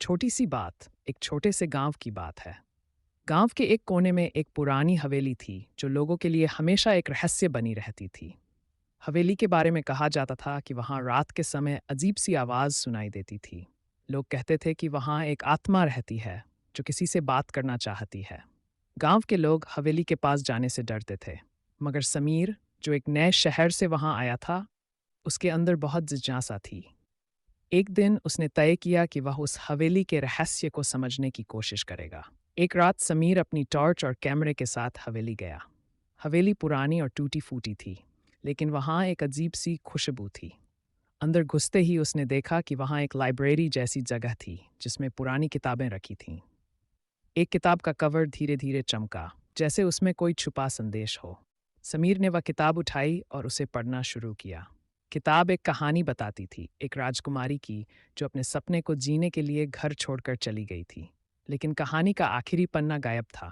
छोटी सी बात एक छोटे से गांव की बात है। गांव के एक कोने में एक पुरानी हवेली थी जो लोगों के लिए हमेशा एक रहस्य बनी रहती थी। हवेली के बारे में कहा जाता था कि वहां रात के समय अजीब सी आवाज सुनाई देती थी। लोग कहते थे कि वहां एक आत्मा रहती है जो किसी से बात करना चाहती है। गांव के लोग हवेली के पास जाने से डरते थे, मगर समीर, जो एक नए शहर से वहां आया था, उसके अंदर बहुत जिज्ञासा थी। एक दिन उसने तय किया कि वह उस हवेली के रहस्य को समझने की कोशिश करेगा। एक रात समीर अपनी टॉर्च और कैमरे के साथ हवेली गया। हवेली पुरानी और टूटी फूटी थी, लेकिन वहाँ एक अजीब सी खुशबू थी। अंदर घुसते ही उसने देखा कि वहाँ एक लाइब्रेरी जैसी जगह थी जिसमें पुरानी किताबें रखी थीं। एक किताब का कवर धीरे धीरे चमका, जैसे उसमें कोई छुपा संदेश हो। समीर ने वह किताब उठाई और उसे पढ़ना शुरू किया। किताब एक कहानी बताती थी, एक राजकुमारी की जो अपने सपने को जीने के लिए घर छोड़कर चली गई थी। लेकिन कहानी का आखिरी पन्ना गायब था।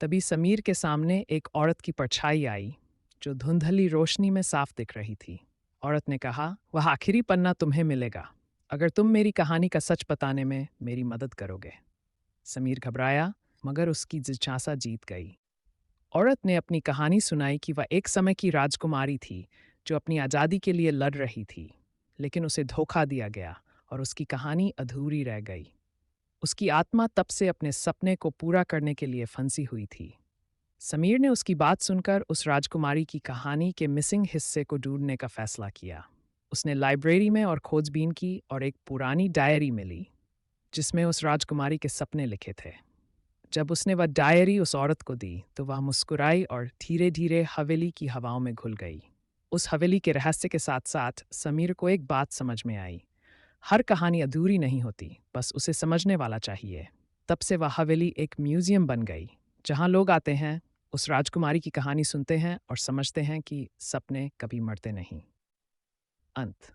तभी समीर के सामने एक औरत की परछाई आई जो धुंधली रोशनी में साफ दिख रही थी। औरत ने कहा, वह आखिरी पन्ना तुम्हें मिलेगा अगर तुम मेरी कहानी का सच बताने में मेरी मदद करोगे। समीर घबराया, मगर उसकी जिज्ञासा जीत गई। औरत ने अपनी कहानी सुनाई कि वह एक समय की राजकुमारी थी जो अपनी आज़ादी के लिए लड़ रही थी, लेकिन उसे धोखा दिया गया और उसकी कहानी अधूरी रह गई। उसकी आत्मा तब से अपने सपने को पूरा करने के लिए फंसी हुई थी। समीर ने उसकी बात सुनकर उस राजकुमारी की कहानी के मिसिंग हिस्से को ढूंढने का फैसला किया। उसने लाइब्रेरी में और खोजबीन की और एक पुरानी डायरी मिली जिसमें उस राजकुमारी के सपने लिखे थे। जब उसने वह डायरी उस औरत को दी तो वह मुस्कुराई और धीरे धीरे हवेली की हवाओं में घुल गई। उस हवेली के रहस्य के साथ साथ समीर को एक बात समझ में आई, हर कहानी अधूरी नहीं होती, बस उसे समझने वाला चाहिए। तब से वह हवेली एक म्यूजियम बन गई जहां लोग आते हैं, उस राजकुमारी की कहानी सुनते हैं और समझते हैं कि सपने कभी मरते नहीं। अंत।